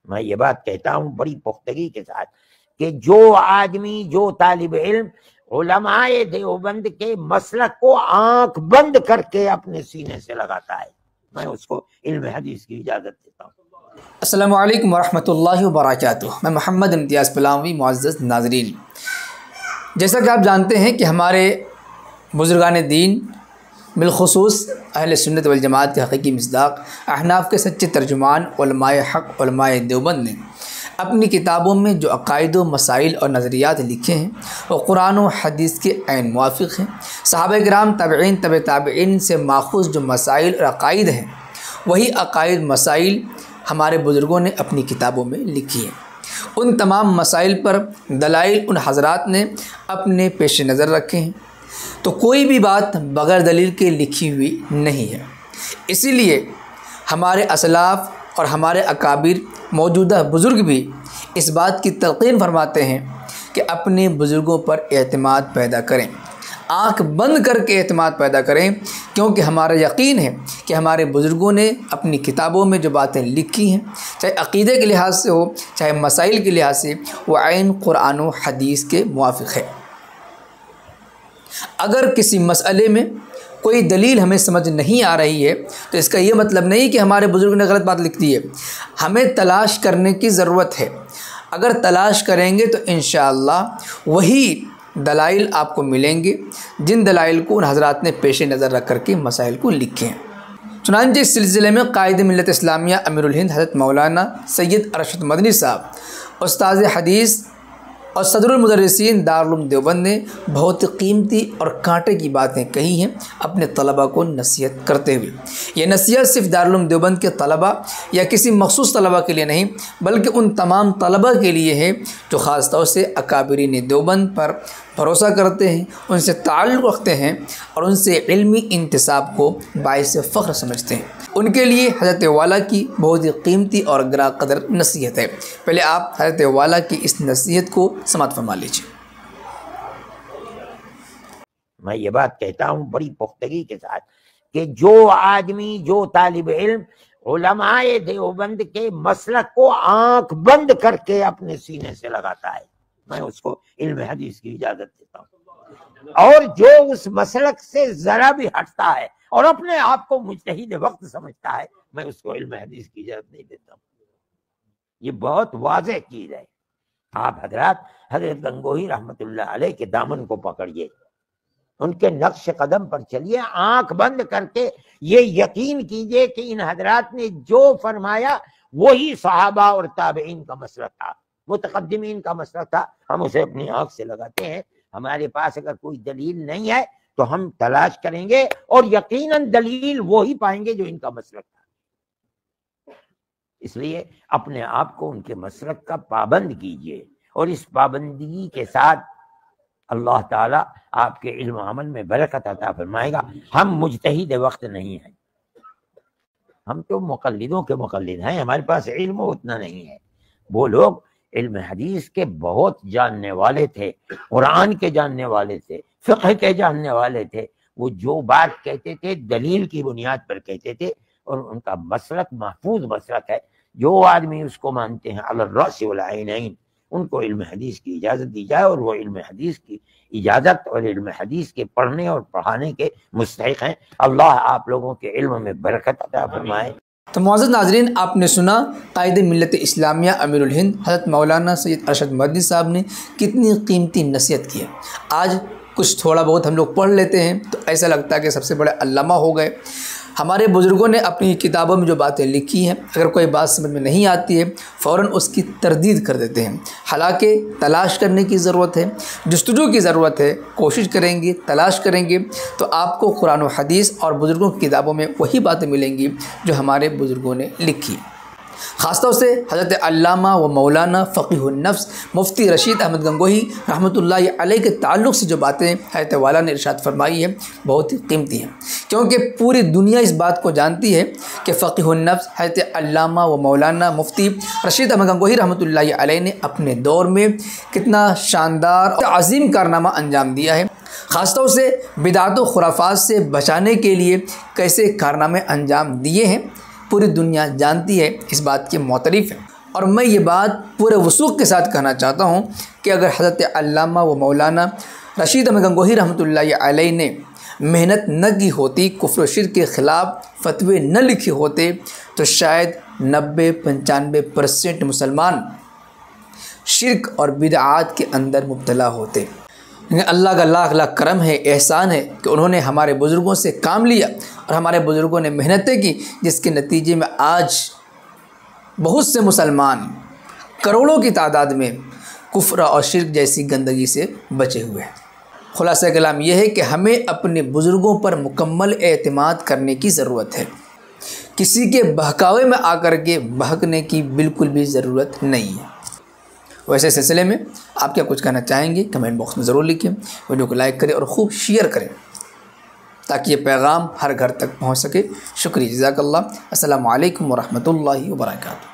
میں یہ بات کہتا ہوں بڑی پختگی کے ساتھ کہ جو آدمی، جو طالب علم علماء دیوبند کے مسلک کو آنکھ بند کر کے اپنے سینے سے لگاتا ہے، میں اس کو علم حدیث کی اجازت دیتا ہوں۔ السلام علیکم ورحمۃ اللہ وبرکاتہ۔ میں محمد امتیاز پلاوی۔ معزز ناظرین، جیسا کہ آپ جانتے ہیں کہ ہمارے بزرگان دین، بالخصوص اہل سنت والجماعت کے حقیقی مصداق، احناف کے سچے ترجمان علماء حق، علماء دیوبند نے اپنی کتابوں میں جو عقائد و مسائل اور نظریات لکھے ہیں وہ قرآن و حدیث کے عین موافق ہیں۔ صحابہ کرام، تابعین، طب تابعین سے ماخوذ جو مسائل اور عقائد ہیں، وہی عقائد مسائل ہمارے بزرگوں نے اپنی کتابوں میں لکھی ہیں۔ ان تمام مسائل پر دلائل ان حضرات نے اپنے پیش نظر رکھے ہیں، تو کوئی بھی بات بغیر دلیل کے لکھی ہوئی نہیں ہے۔ اسی لیے ہمارے اسلاف اور ہمارے اکابر، موجودہ بزرگ بھی اس بات کی تلقین فرماتے ہیں کہ اپنے بزرگوں پر اعتماد پیدا کریں، آنکھ بند کر کے اعتماد پیدا کریں، کیونکہ ہمارا یقین ہے کہ ہمارے بزرگوں نے اپنی کتابوں میں جو باتیں لکھی ہیں، چاہے عقیدے کے لحاظ سے ہو، چاہے مسائل کے لحاظ سے، وہ عین قرآن و حدیث کے موافق ہے۔ اگر کسی مسئلے میں کوئی دلیل ہمیں سمجھ نہیں آ رہی ہے تو اس کا یہ مطلب نہیں کہ ہمارے بزرگ نے غلط بات لکھ دی ہے، ہمیں تلاش کرنے کی ضرورت ہے۔ اگر تلاش کریں گے تو انشاءاللہ وہی دلائل آپ کو ملیں گے جن دلائل کو ان حضرات نے پیش نظر رکھ کر کے مسائل کو لکھے ہیں۔ چنانچہ اس سلسلے میں قائد ملت اسلامیہ امیر الہند حضرت مولانا سید ارشد مدنی صاحب، استاذ حدیث اور صدر المدرسین دارالعلوم دیوبند نے بہت قیمتی اور کانٹے کی باتیں کہی ہیں اپنے طلباء کو نصیحت کرتے ہوئے۔ یہ نصیحت صرف دارالعلوم دیوبند کے طلباء یا کسی مخصوص طلباء کے لیے نہیں، بلکہ ان تمام طلباء کے لیے ہے جو خاص طور سے اکابرین دیوبند پر بھروسہ کرتے ہیں، ان سے تعلق رکھتے ہیں اور ان سے علمی انتساب کو باعث فخر سمجھتے ہیں۔ ان کے لیے حضرت والا کی بہت ہی قیمتی اور گراں قدر نصیحت ہے۔ پہلے آپ حضرت والا کی اس نصیحت کو سماعت فرما لیجیے۔ میں یہ بات کہتا ہوں بڑی پختگی کے ساتھ کہ جو آدمی، جو طالب علم علماء دیوبند کے مسلک کو آنکھ بند کر کے اپنے سینے سے لگاتا ہے، میں اس کو علم حدیث کی اجازت دیتا ہوں۔ اور جو اس مسلک سے ذرا بھی ہٹتا ہے اور اپنے آپ کو مجتہد وقت سمجھتا ہے، میں اس کو علم حدیث کی اجازت نہیں دیتا ہوں۔ یہ بہت واضح چیز ہے۔ آپ حضرات حضرت گنگوہی رحمۃ اللہ علیہ کے دامن کو پکڑیے، ان کے نقش قدم پر چلیے، آنکھ بند کر کے یہ یقین کیجئے کہ ان حضرات نے جو فرمایا وہی صحابہ اور تابعین کا مسلک تھا، متقدمین کا مسلک تھا۔ ہم اسے اپنی آنکھ سے لگاتے ہیں۔ ہمارے پاس اگر کوئی دلیل نہیں ہے تو ہم تلاش کریں گے اور یقیناً دلیل وہی پائیں گے جو ان کا مسلک تھا۔ اس لیے اپنے آپ کو ان کے مسلک کا پابند کیجئے، اور اس پابندگی کے ساتھ اللہ تعالیٰ آپ کے علم و عمل میں برکت عطا فرمائے گا۔ ہم مجتہد وقت نہیں ہیں، ہم تو مقلدوں کے مقلد ہیں، ہمارے پاس علم اتنا نہیں ہے۔ وہ لوگ علم حدیث کے بہت جاننے والے تھے، قرآن کے جاننے والے تھے، فقہ کے جاننے والے تھے۔ وہ جو بات کہتے تھے دلیل کی بنیاد پر کہتے تھے، اور ان کا مسلک محفوظ مسلک ہے۔ جو آدمی اس کو مانتے ہیں علی الرأس والعینین، ان کو علم حدیث کی اجازت دی جائے، اور وہ علم حدیث کی اجازت اور علم حدیث کے پڑھنے اور پڑھانے کے مستحق ہیں۔ اللہ آپ لوگوں کے علم میں برکت عطا فرمائے۔ تو معزز ناظرین، آپ نے سنا قائد ملت اسلامیہ امیر الہند حضرت مولانا سید ارشد مدنی صاحب نے کتنی قیمتی نصیحت کی ہے۔ آج کچھ تھوڑا بہت ہم لوگ پڑھ لیتے ہیں تو ایسا لگتا ہے کہ سب سے بڑے علامہ ہو گئے۔ ہمارے بزرگوں نے اپنی کتابوں میں جو باتیں لکھی ہیں، اگر کوئی بات سمجھ میں نہیں آتی ہے فوراً اس کی تردید کر دیتے ہیں۔ حالانکہ تلاش کرنے کی ضرورت ہے، جستجو کی ضرورت ہے۔ کوشش کریں گے، تلاش کریں گے تو آپ کو قرآن و حدیث اور بزرگوں کی کتابوں میں وہی باتیں ملیں گی جو ہمارے بزرگوں نے لکھی۔ خاص طور سے حضرت علامہ و مولانا فقیہ النفس مفتی رشید احمد گنگوہی رحمۃ اللہ علیہ کے تعلق سے جو باتیں حضرت والا نے ارشاد فرمائی ہے بہت ہی قیمتی ہیں، کیونکہ پوری دنیا اس بات کو جانتی ہے کہ فقیہ النفس حضرت علامہ و مولانا مفتی رشید احمد گنگوہی رحمۃ اللہ علیہ نے اپنے دور میں کتنا شاندار اور عظیم کارنامہ انجام دیا ہے۔ خاص طور سے بدعت و خرافات سے بچانے کے لیے کیسے کارنامے انجام دیے ہیں پوری دنیا جانتی ہے، اس بات کے معترف ہے۔ اور میں یہ بات پورے وثوق کے ساتھ کہنا چاہتا ہوں کہ اگر حضرت علامہ و مولانا رشید احمد گنگوہی رحمۃ اللہ علیہ نے محنت نہ کی ہوتی، کفر و شرک کے خلاف فتوے نہ لکھے ہوتے، تو شاید 90-95% مسلمان شرک اور بدعات کے اندر مبتلا ہوتے۔ اللہ کا لاکھ لاکھ کرم ہے، احسان ہے کہ انہوں نے ہمارے بزرگوں سے کام لیا اور ہمارے بزرگوں نے محنتیں کی، جس کے نتیجے میں آج بہت سے مسلمان کروڑوں کی تعداد میں کفر اور شرک جیسی گندگی سے بچے ہوئے ہیں۔ خلاصہ کلام یہ ہے کہ ہمیں اپنے بزرگوں پر مکمل اعتماد کرنے کی ضرورت ہے، کسی کے بہکاوے میں آ کر کے بہکنے کی بالکل بھی ضرورت نہیں ہے۔ ویسے سلسلے میں آپ کیا کچھ کہنا چاہیں گے کمنٹ باکس میں ضرور لکھیں، ویڈیو کو لائک کریں اور خوب شیئر کریں تاکہ یہ پیغام ہر گھر تک پہنچ سکے۔ شکریہ، جزاک اللہ۔ السلام علیکم ورحمۃ اللہ وبرکاتہ۔